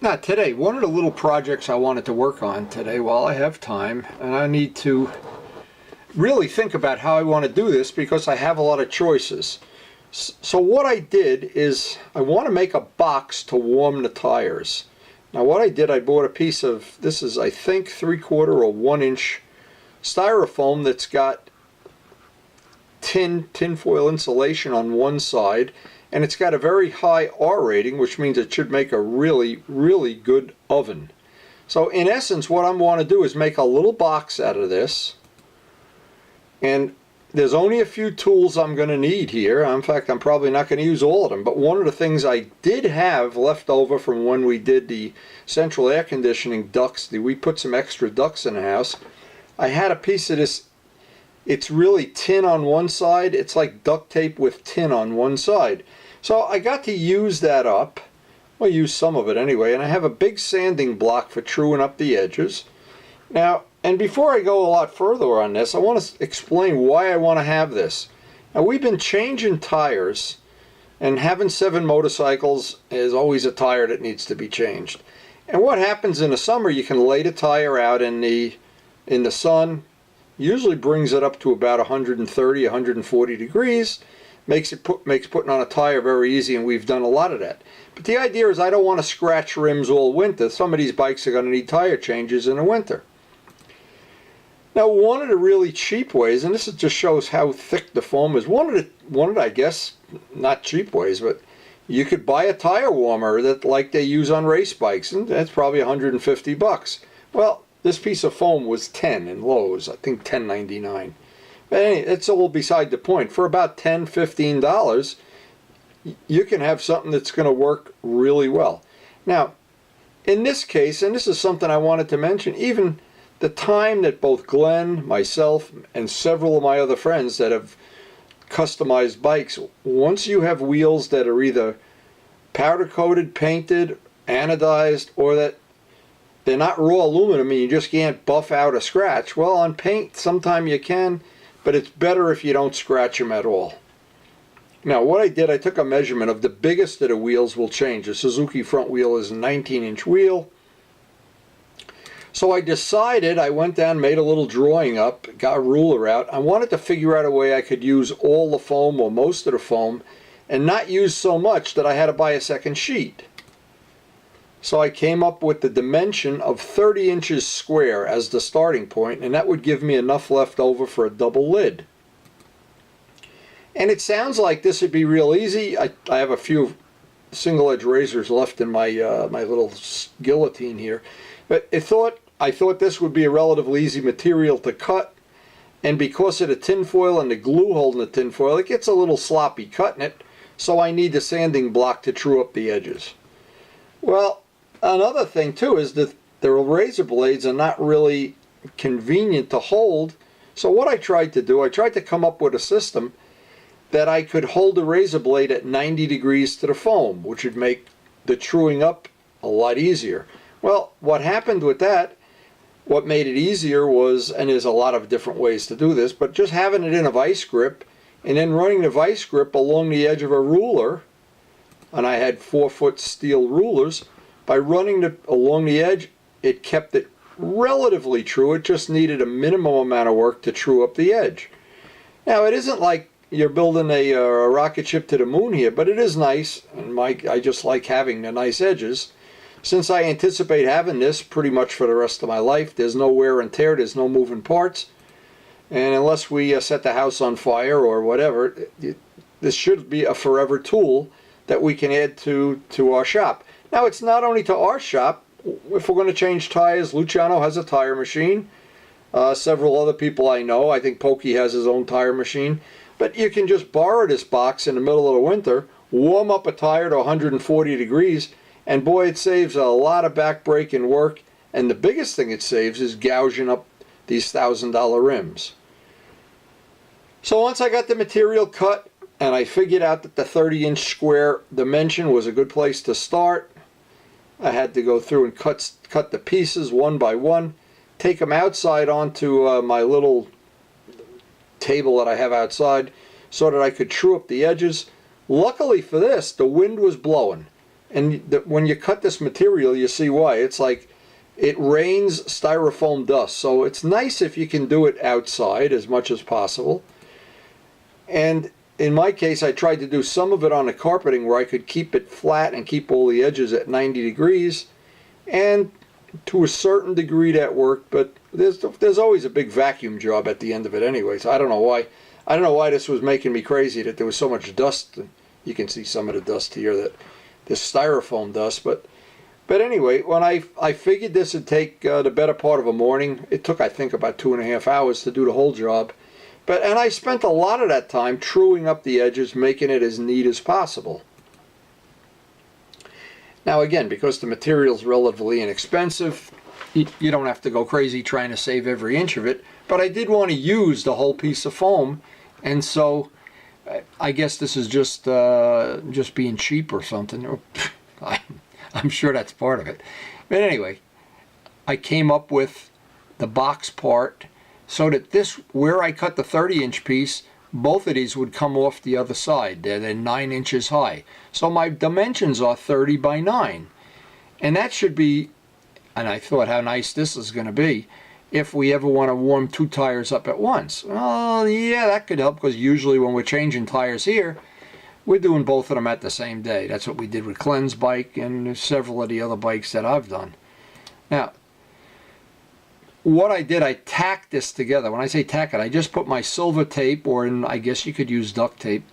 Now today, one of the little projects I wanted to work on today while I have time, and I need to really think about how I want to do this because I have a lot of choices. So what I did is I want to make a box to warm the tires. Now what I did, I bought a piece of, this is I think 3/4 or 1 inch styrofoam that's got tinfoil insulation on one side, and it's got a very high R rating, which means it should make a really good oven. So in essence, what I want to do is make a little box out of this, and there's only a few tools I'm going to need here. In fact, I'm probably not going to use all of them, but one of the things I did have left over from when we did the central air conditioning ducts, we put some extra ducts in the house. I had a piece of this. It's really tin on one side. It's like duct tape with tin on one side. So I got to use that up. Well, use some of it anyway. And I have a big sanding block for truing up the edges. Now, and before I go a lot further on this, I want to explain why I want to have this. Now, we've been changing tires, and having 7 motorcycles is always a tire that needs to be changed. And what happens in the summer, you can lay the tire out in the sun. Usually brings it up to about 130, 140 degrees. Makes putting on a tire very easy, and we've done a lot of that. But the idea is I don't want to scratch rims all winter. Some of these bikes are going to need tire changes in the winter. Now, one of the really cheap ways, and this just shows how thick the foam is, one of the, I guess, not cheap ways, but you could buy a tire warmer that like they use on race bikes, and that's probably 150 bucks. Well, this piece of foam was 10 in Lowe's, I think $10.99. But anyway, it's all beside the point. For about $10, $15, you can have something that's going to work really well. Now, in this case, and this is something I wanted to mention, even the time that both Glenn, myself, and several of my other friends that have customized bikes, once you have wheels that are either powder coated, painted, anodized, or that they're not raw aluminum and you just can't buff out a scratch, well, on paint, sometimes you can, but it's better if you don't scratch them at all. Now, what I did, I took a measurement of the biggest of the wheels will change. The Suzuki front wheel is a 19-inch wheel. So I decided, I went down, made a little drawing up, got a ruler out. I wanted to figure out a way I could use all the foam or most of the foam and not use so much that I had to buy a second sheet. So I came up with the dimension of 30 inches square as the starting point, and that would give me enough left over for a double lid. And it sounds like this would be real easy. I have a few single edge razors left in my my little guillotine here, but I thought this would be a relatively easy material to cut, and because of the tinfoil and the glue holding the tinfoil, it gets a little sloppy cutting it, so I need the sanding block to true up the edges. Well, another thing too is that the razor blades are not really convenient to hold. So what I tried to do, I tried to come up with a system that I could hold the razor blade at 90 degrees to the foam, which would make the truing up a lot easier. Well, what happened with that, what made it easier was, and there's a lot of different ways to do this, but just having it in a vice grip and then running the vice grip along the edge of a ruler, and I had 4-foot steel rulers. By running it along the edge, it kept it relatively true. It just needed a minimum amount of work to true up the edge. Now, it isn't like you're building a rocket ship to the moon here, but it is nice, and I just like having the nice edges. Since I anticipate having this pretty much for the rest of my life, there's no wear and tear, there's no moving parts, and unless we set the house on fire or whatever, this should be a forever tool that we can add to our shop. Now, it's not only to our shop. If we're going to change tires, Luciano has a tire machine. Several other people I know, I think Pokey has his own tire machine. But you can just borrow this box in the middle of the winter, warm up a tire to 140 degrees, and boy, it saves a lot of back braking work. And the biggest thing it saves is gouging up these $1,000 rims. So once I got the material cut, and I figured out that the 30-inch square dimension was a good place to start, I had to go through and cut the pieces one by one, take them outside onto my little table that I have outside so that I could true up the edges. Luckily for this, the wind was blowing. And when you cut this material, you see why. It's like it rains styrofoam dust. So it's nice if you can do it outside as much as possible. And in my case, I tried to do some of it on the carpeting where I could keep it flat and keep all the edges at 90 degrees. And to a certain degree that worked, but there's always a big vacuum job at the end of it anyway. So I don't know why. I don't know why this was making me crazy that there was so much dust. You can see some of the dust here, that this styrofoam dust. But anyway, when I figured this would take the better part of a morning, it took, I think, about 2.5 hours to do the whole job. And I spent a lot of that time truing up the edges, making it as neat as possible. Now again, because the material's relatively inexpensive, you don't have to go crazy trying to save every inch of it. But I did want to use the whole piece of foam, and so I guess this is just being cheap or something. I'm sure that's part of it. But anyway, I came up with the box part so that this, where I cut the 30-inch piece, both of these would come off the other side. They're 9 inches high. So my dimensions are 30 by 9. And that should be, and I thought how nice this is going to be, if we ever want to warm 2 tires up at once. Well, yeah, that could help, because usually when we're changing tires here, we're doing both of them at the same day. That's what we did with Glenn's bike and several of the other bikes that I've done. Now, what I did, I tacked this together. When I say tack it, I just put my silver tape, or I guess you could use duct tape,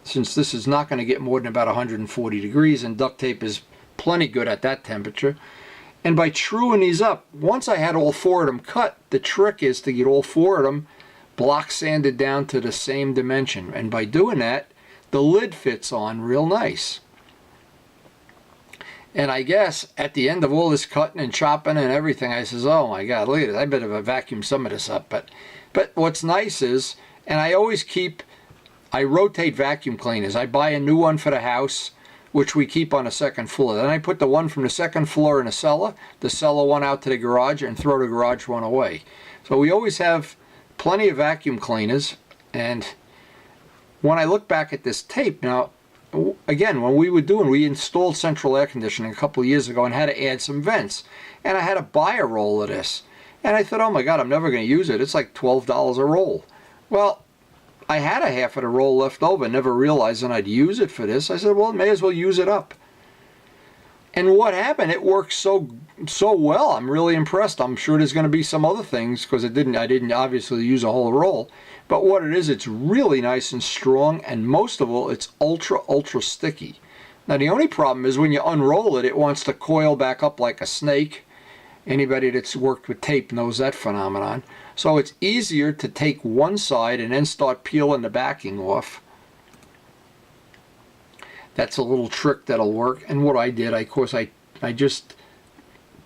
since this is not going to get more than about 140 degrees, and duct tape is plenty good at that temperature. And by truing these up, once I had all 4 of them cut, the trick is to get all 4 of them block sanded down to the same dimension. And by doing that, the lid fits on real nice. And I guess at the end of all this cutting and chopping and everything, I says, oh my God, look at it. I better vacuum some of this up. But what's nice is, and I rotate vacuum cleaners. I buy a new one for the house, which we keep on the second floor. Then I put the one from the second floor in the cellar one out to the garage, and throw the garage one away. So we always have plenty of vacuum cleaners. And when I look back at this tape now, again, when we installed central air conditioning a couple of years ago and had to add some vents. And I had to buy a roll of this. And I thought, oh my God, I'm never going to use it. It's like $12 a roll. Well, I had a half of the roll left over, never realizing I'd use it for this. I said, well, may as well use it up. And what happened? It works so well. I'm really impressed. I'm sure there's going to be some other things, because I didn't obviously use a whole roll. But what it is, it's really nice and strong, and most of all, it's ultra sticky. Now the only problem is when you unroll it, it wants to coil back up like a snake. Anybody that's worked with tape knows that phenomenon. So it's easier to take one side and then start peeling the backing off. That's a little trick that'll work. And what I did, of course, I just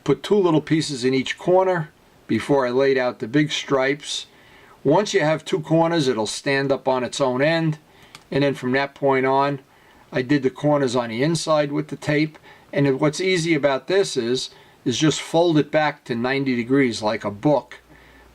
put 2 little pieces in each corner before I laid out the big stripes. Once you have 2 corners, it'll stand up on its own end. And then from that point on, I did the corners on the inside with the tape. And what's easy about this is just fold it back to 90 degrees like a book.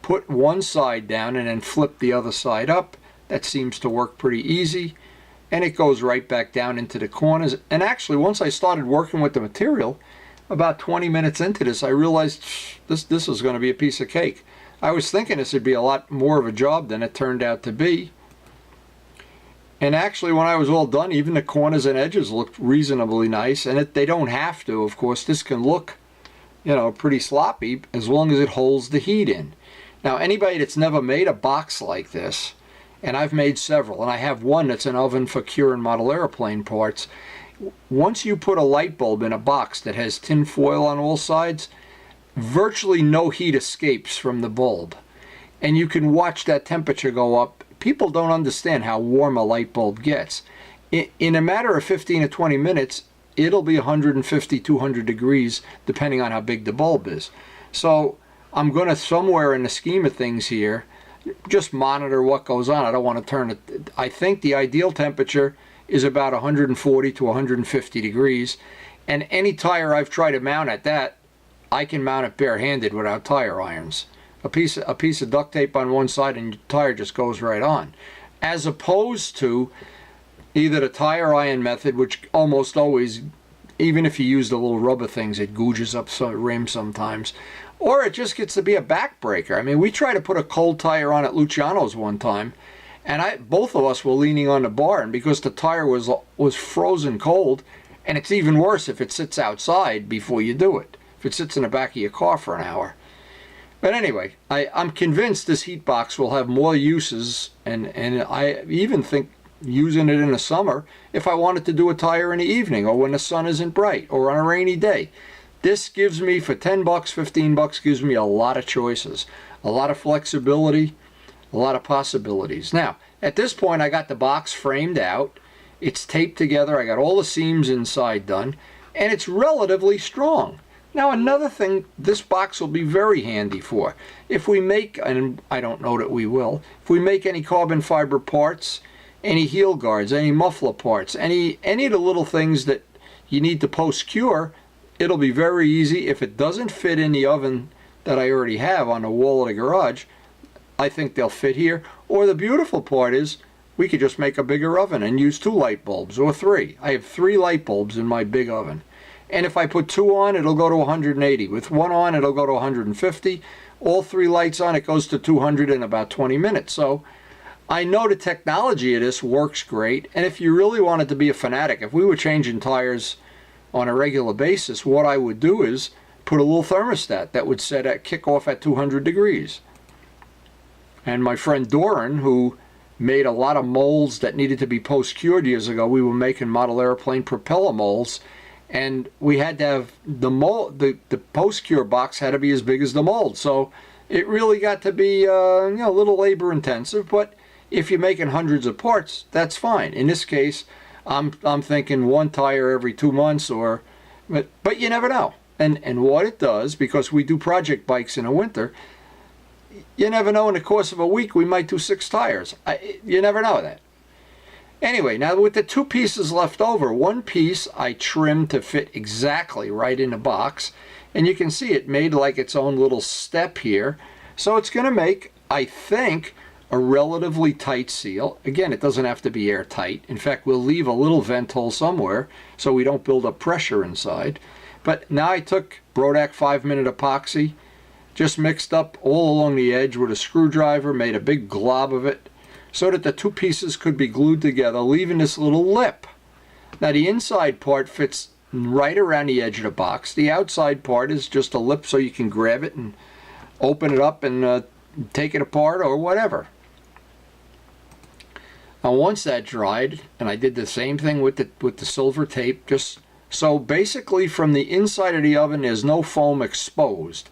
Put one side down and then flip the other side up. That seems to work pretty easy. And it goes right back down into the corners. And actually, once I started working with the material, about 20 minutes into this, I realized this is going to be a piece of cake. I was thinking this would be a lot more of a job than it turned out to be. And actually, when I was all done, even the corners and edges looked reasonably nice. And they don't have to, of course. This can look, pretty sloppy as long as it holds the heat in. Now, anybody that's never made a box like this, and I've made several, and I have one that's an oven for curing model airplane parts. Once you put a light bulb in a box that has tin foil on all sides, virtually no heat escapes from the bulb. And you can watch that temperature go up. People don't understand how warm a light bulb gets. In a matter of 15 to 20 minutes, it'll be 150, 200 degrees, depending on how big the bulb is. So I'm going to, somewhere in the scheme of things here, just monitor what goes on. I don't want to turn it. I think the ideal temperature is about 140 to 150 degrees. And any tire I've tried to mount at that, I can mount it barehanded without tire irons. A piece of duct tape on one side and your tire just goes right on. As opposed to either the tire iron method, which almost always even if you use the little rubber things, it gouges up some rim sometimes. Or it just gets to be a backbreaker. I mean, we tried to put a cold tire on at Luciano's one time, and both of us were leaning on the bar, and because the tire was frozen cold, and it's even worse if it sits outside before you do it, if it sits in the back of your car for an hour. But anyway, I'm convinced this heat box will have more uses, and I even think using it in the summer if I wanted to do a tire in the evening or when the sun isn't bright or on a rainy day. This gives me, for 10 bucks, 15 bucks, gives me a lot of choices, a lot of flexibility, a lot of possibilities. Now, at this point, I got the box framed out. It's taped together. I got all the seams inside done, and it's relatively strong. Now, another thing this box will be very handy for, if we make, and I don't know that we will, if we make any carbon fiber parts, any heel guards, any muffler parts, any of the little things that you need to post-cure, it'll be very easy. If it doesn't fit in the oven that I already have on the wall of the garage, I think they'll fit here. Or the beautiful part is we could just make a bigger oven and use 2 light bulbs or 3. I have 3 light bulbs in my big oven. And if I put 2 on, it'll go to 180. With 1 on, it'll go to 150. All 3 lights on, it goes to 200 in about 20 minutes. So I know the technology of this works great. And if you really wanted to be a fanatic, if we were changing tires on a regular basis, what I would do is put a little thermostat that would set at kickoff at 200 degrees. And my friend Doran, who made a lot of molds that needed to be post-cured years ago, we were making model airplane propeller molds, and we had to have the mold, the post-cure box had to be as big as the mold. So it really got to be a little labor intensive, but if you're making hundreds of parts, that's fine. In this case, I'm thinking 1 tire every 2 months, but you never know. And what it does, because we do project bikes in the winter, you never know, in the course of a week we might do 6 tires. You never know that. Anyway, now with the 2 pieces left over, 1 piece I trimmed to fit exactly right in the box, and you can see it made like its own little step here. So it's going to make, I think, a relatively tight seal. Again, it doesn't have to be airtight. In fact, we'll leave a little vent hole somewhere so we don't build up pressure inside. But now I took Brodak 5-minute epoxy, just mixed up all along the edge with a screwdriver, made a big glob of it so that the 2 pieces could be glued together, leaving this little lip. Now the inside part fits right around the edge of the box. The outside part is just a lip so you can grab it and open it up and take it apart or whatever. Now once that dried, and I did the same thing with the silver tape, just so basically from the inside of the oven there's no foam exposed.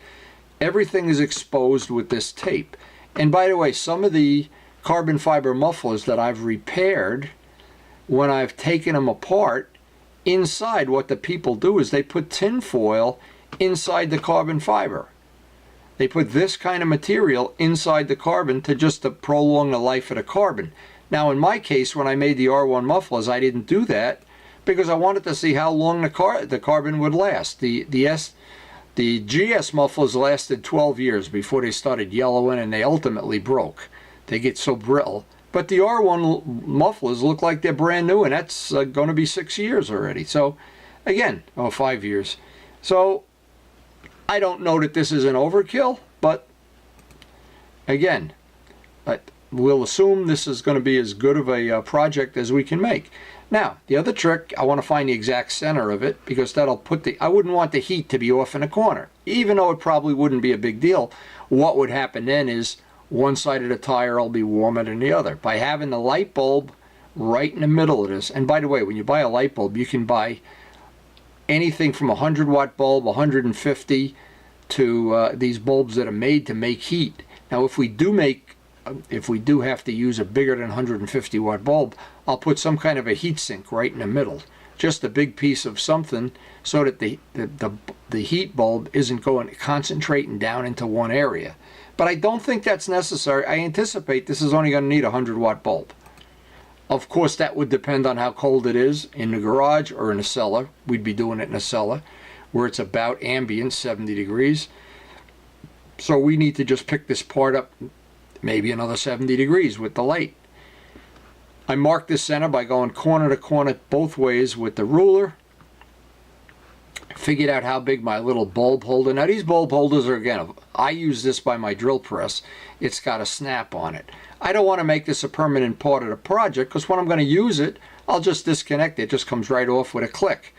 Everything is exposed with this tape. And by the way, some of the carbon fiber mufflers that I've repaired, when I've taken them apart, inside what the people do is they put tin foil inside the carbon fiber. They put this kind of material inside the carbon to prolong the life of the carbon. Now in my case, when I made the R1 mufflers, I didn't do that because I wanted to see how long the carbon would last. The GS mufflers lasted 12 years before they started yellowing and they ultimately broke. They get so brittle. But the R1 mufflers look like they're brand new, and that's going to be 6 years already. So again, 5 years. So I don't know that this is an overkill, but again, we'll assume this is going to be as good of a project as we can make. Now, the other trick, I want to find the exact center of it, because that'll I wouldn't want the heat to be off in a corner. Even though it probably wouldn't be a big deal, what would happen then is one side of the tire will be warmer than the other. By having the light bulb right in the middle of this, and by the way, when you buy a light bulb, you can buy anything from a 100-watt bulb, 150, to these bulbs that are made to make heat. Now, if we do have to use a bigger than 150-watt bulb, I'll put some kind of a heat sink right in the middle, just a big piece of something, so that the heat bulb isn't concentrating down into one area. But I don't think that's necessary. I anticipate this is only going to need a 100-watt bulb. Of course, that would depend on how cold it is in the garage or in the cellar. We'd be doing it in the cellar, where it's about ambient, 70 degrees. So we need to just pick this part up maybe another 70 degrees with the light. I mark the center by going corner to corner both ways with the ruler. Figured out how big my little bulb holder. Now these bulb holders are, again, I use this by my drill press. It's got a snap on it. I don't want to make this a permanent part of the project because when I'm going to use it, I'll just disconnect it. It just comes right off with a click.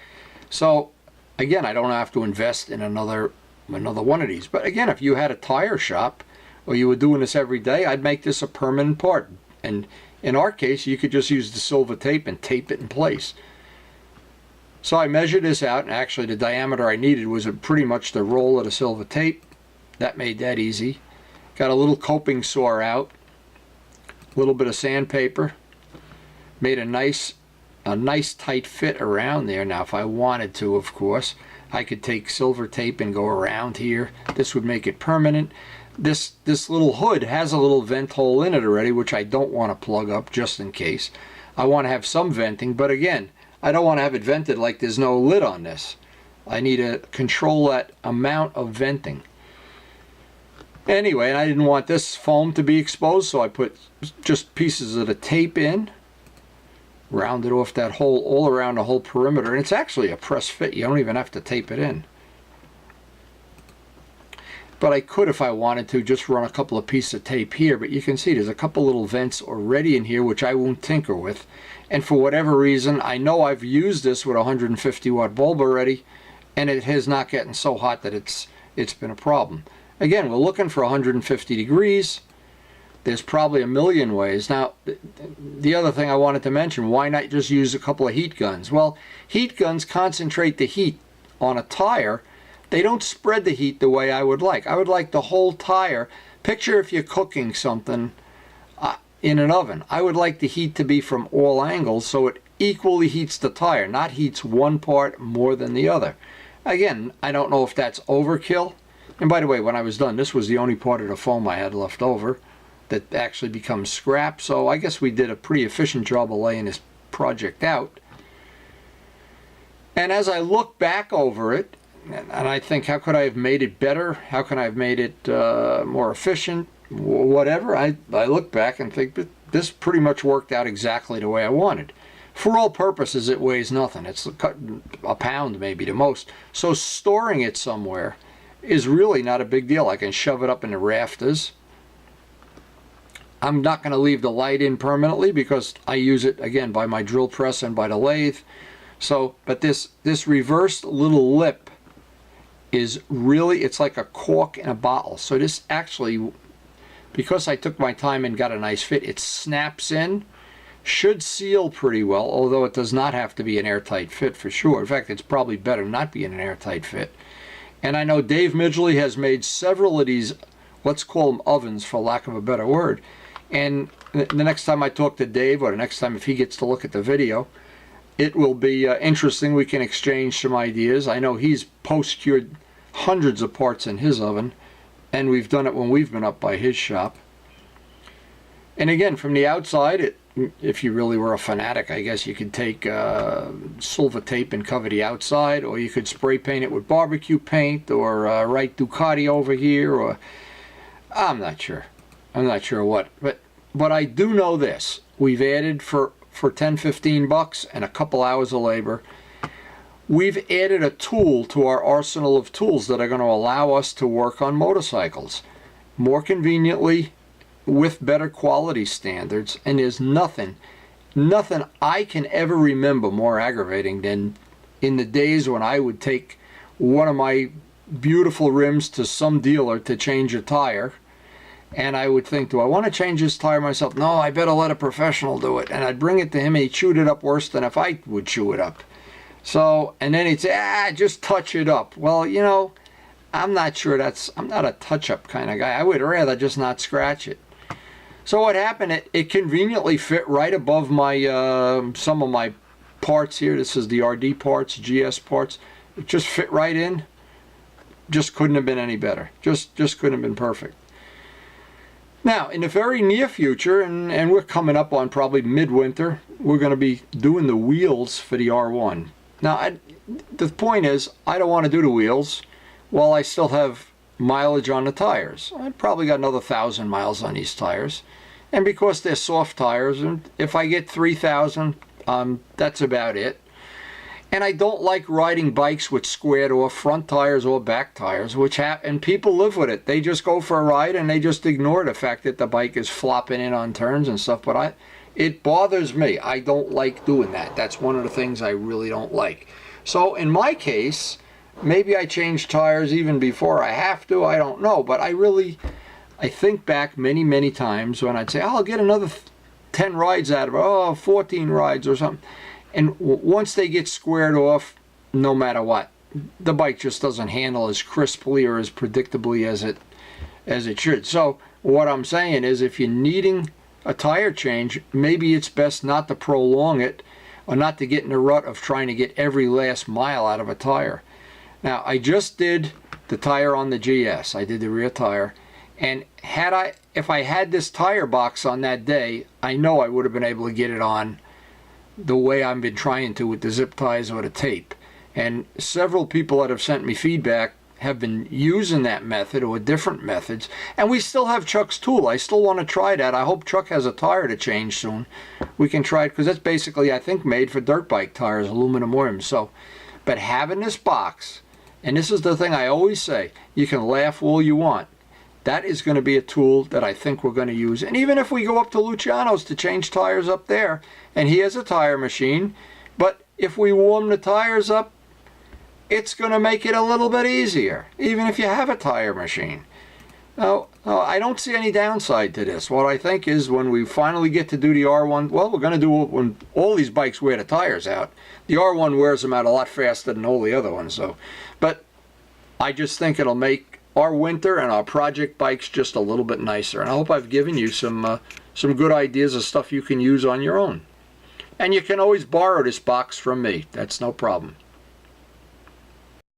So again, I don't have to invest in another one of these. But again, if you had a tire shop or you were doing this every day, I'd make this a permanent part. And in our case, you could just use the silver tape and tape it in place. So I measured this out, and actually the diameter I needed was pretty much the roll of the silver tape. That made that easy. Got a little coping saw out, a little bit of sandpaper, made a nice tight fit around there. Now if I wanted to, of course, I could take silver tape and go around here. This would make it permanent. This little hood has a little vent hole in it already, which I don't want to plug up just in case. I want to have some venting, but again, I don't want to have it vented like there's no lid on this. I need to control that amount of venting. Anyway, and I didn't want this foam to be exposed, so I put just pieces of the tape in, rounded off that hole all around the whole perimeter, and it's actually a press fit. You don't even have to tape it in. But I could, if I wanted to, just run a couple of pieces of tape here, but you can see there's a couple little vents already in here which I won't tinker with. And for whatever reason, I know I've used this with a 150 watt bulb already, and it has not gotten so hot that it's been a problem. Again, we're looking for 150 degrees. There's probably a million ways. Now, the other thing I wanted to mention, why not just use a couple of heat guns? Well, heat guns concentrate the heat on a tire. They don't spread the heat the way I would like. I would like the whole tire. Picture if you're cooking something in an oven. I would like the heat to be from all angles so it equally heats the tire, not heats one part more than the other. Again, I don't know if that's overkill. And by the way, when I was done, this was the only part of the foam I had left over that actually becomes scrap. So I guess we did a pretty efficient job of laying this project out. And as I look back over it, and I think, how could I have made it better? How can I have made it more efficient? Whatever. I look back and think that this pretty much worked out exactly the way I wanted. For all purposes, it weighs nothing. It's a pound maybe the most. So storing it somewhere is really not a big deal. I can shove it up in the rafters. I'm not going to leave the light in permanently because I use it, again, by my drill press and by the lathe. So, but this reversed little lip is really, it's like a cork in a bottle. So this actually, because I took my time and got a nice fit, it snaps in, should seal pretty well, although it does not have to be an airtight fit for sure. In fact, it's probably better not being an airtight fit. And I know Dave Midgley has made several of these, let's call them ovens for lack of a better word. And the next time I talk to Dave, or the next time if he gets to look at the video, it will be interesting. We can exchange some ideas. I know he's post-cured hundreds of parts in his oven, and we've done it when we've been up by his shop. And again, from the outside, if you really were a fanatic, I guess you could take silver tape and cover the outside, or you could spray paint it with barbecue paint, or write Ducati over here, or I'm not sure. I'm not sure what. But I do know this. We've added for 10, 15 bucks and a couple hours of labor, we've added a tool to our arsenal of tools that are going to allow us to work on motorcycles more conveniently with better quality standards. And there's nothing I can ever remember more aggravating than in the days when I would take one of my beautiful rims to some dealer to change a tire. And I would think, do I want to change this tire myself? No, I better let a professional do it. And I'd bring it to him and he chewed it up worse than if I would chew it up. So, and then he'd say, just touch it up. Well, you know, I'm not sure I'm not a touch-up kind of guy. I would rather just not scratch it. So what happened, it conveniently fit right above my, some of my parts here. This is the RD parts, GS parts. It just fit right in. Just couldn't have been any better. Just couldn't have been perfect. Now, in the very near future, and we're coming up on probably midwinter, we're going to be doing the wheels for the R1. Now, the point is, I don't want to do the wheels while I still have mileage on the tires. I've probably got another 1,000 miles on these tires. And because they're soft tires, and if I get 3,000, that's about it. And I don't like riding bikes with squared off front tires or back tires, and people live with it. They just go for a ride and they just ignore the fact that the bike is flopping in on turns and stuff. But it bothers me. I don't like doing that. That's one of the things I really don't like. So in my case, maybe I change tires even before I have to. I don't know. But I think back many, many times when I'd say, oh, I'll get another 10 rides out of it. Oh, 14 rides or something. And once they get squared off, no matter what, the bike just doesn't handle as crisply or as predictably as it should. So what I'm saying is, if you're needing a tire change, maybe it's best not to prolong it, or not to get in the rut of trying to get every last mile out of a tire. Now, I just did the tire on the GS. I did the rear tire, and if I had this tire box on that day, I know I would have been able to get it on the way I've been trying to with the zip ties or the tape. And several people that have sent me feedback have been using that method or different methods. And we still have Chuck's tool. I still want to try that. I hope Chuck has a tire to change soon. We can try it, because that's basically, I think, made for dirt bike tires, aluminum rims. So, but having this box, and this is the thing I always say, you can laugh all you want. That is going to be a tool that I think we're going to use. And even if we go up to Luciano's to change tires up there, and he has a tire machine, but if we warm the tires up, it's going to make it a little bit easier, even if you have a tire machine. Now, I don't see any downside to this. What I think is, when we finally get to do the R1, well, we're going to do it when all these bikes wear the tires out. The R1 wears them out a lot faster than all the other ones, though. But I just think it'll make our winter and our project bikes just a little bit nicer. And I hope I've given you some good ideas of stuff you can use on your own. And you can always borrow this box from me. That's no problem.